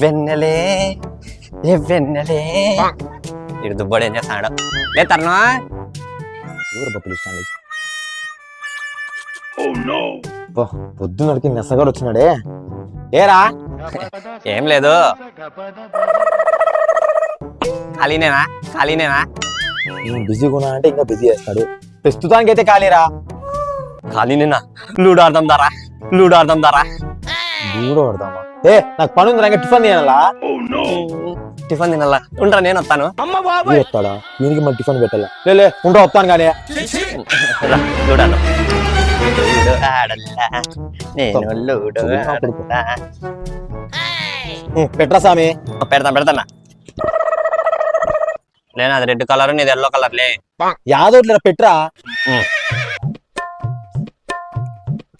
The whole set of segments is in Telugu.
వెన్నెలే ఏ వెన్నెలే ఇడు దుబ్బడు ఏం చేస్తాడు లే తరుణ్ పిలుస్తాను పొద్దున్న నడికి నెసగాడు వచ్చినాడే ఏరా ఏం లేదు ఖాళీనేనా బిజీగా ఉన్నా అంటే ఇంకా బిజీ చేస్తాడు ప్రస్తుతానికి అయితే ఖాళీరా ఖాళీనేనా లూడో ఆడదాం దారా దూరం పడదామా నాకు పని ఉంది టిఫిన్ తినాలా టిఫిన్ తినాలా ఉండరా నేను వస్తాను వస్తాడా దీనికి మన టిఫిన్ పెట్టాలా లే ఉండరా వస్తాను కానీ లూడో ఆడల్లా నేను లూడో ఆడల్లా పెట్రా సామి పెడతానా లేనా అది రెడ్ కలర్ నీది ఎల్లో కలర్ లే యాదోట్లేరా పెట్రా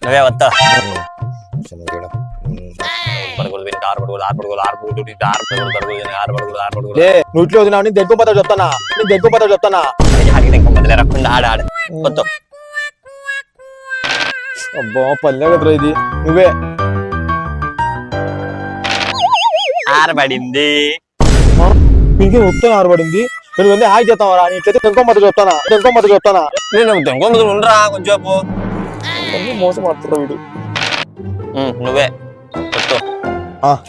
నువ్వే వస్తా నూట్లో వదినావు నేను దగ్గు పద చెప్తానా అబ్బా పల్లె కదరా ఇది నువ్వే ఆరబడింది ఇంకే మొత్తం ఆరబడింది నేను వెళ్ళి హాయ్ చేస్తావరా నీకైతే టెంకో మత చెప్తానా నేను తెంకొమ్మది ఉండరా కొంచెంసేపు మోసం ఆడుతున్నా వీడు నువ్వే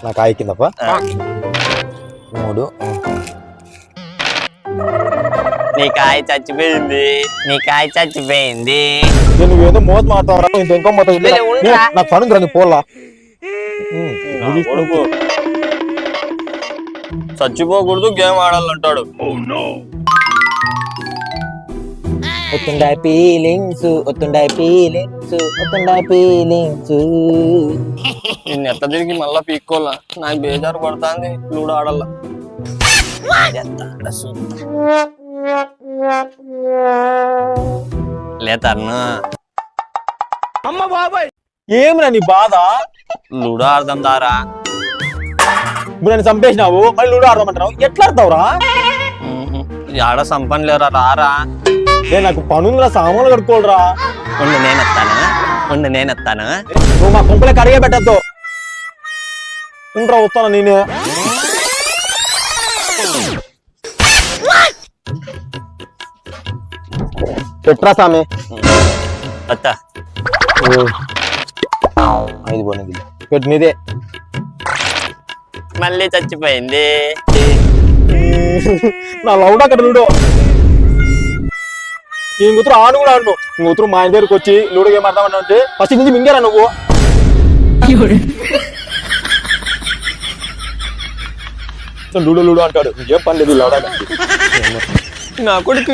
నాకు హాయ్ కిందప్ప 3 నీ కాయ చచ్చిపోయింది నువ్వేదో మోసం ఆడతావరా నేను టెంకో మత నాకు పని రా నీ పోలా చచ్చిపోకూడదు గేమ్ ఆడాలంటాడు ఫీలింగ్స్ నిన్ను ఎట్లా తిరిగి మళ్ళా పీక్కోలా నాకు బేజారు పడుతుంది లూడో ఆడాల లేతర్ను అమ్మ బాబాయ్ ఏమిరా నీ బాధ లూడో ఆడదాం దారా ఇప్పుడు నన్ను చంపేసినావు మళ్ళీ లూడో ఆడదామంటున్నావు ఎట్లా ఆడతావురా ఆడ సంపని లేరా రారా నాకు పనుందిరా సామాన్లు కడుక్కోడరా ఉండు నేనెత్తాను నువ్వు మా కుంపలే కడిగే పెట్టద్దు ఉండరా వస్తాను నేనే పెట్రా సామి అత్తా 5 పోయింది పెట్టు నీదే మళ్ళీ చచ్చిపోయింది నా లౌడా అక్కడ లూడో నీ కూతురు ఆడు కూడా ఆడు నీ కూతురు మా ఆయన దగ్గరకు వచ్చి లూడో గేమ్ ఆడదామన్నా అంటే ఫస్ట్ నుంచి మింగారా నువ్వు లూడో అంటాడు ఏం పని లేదు లౌడా నా కొడుకు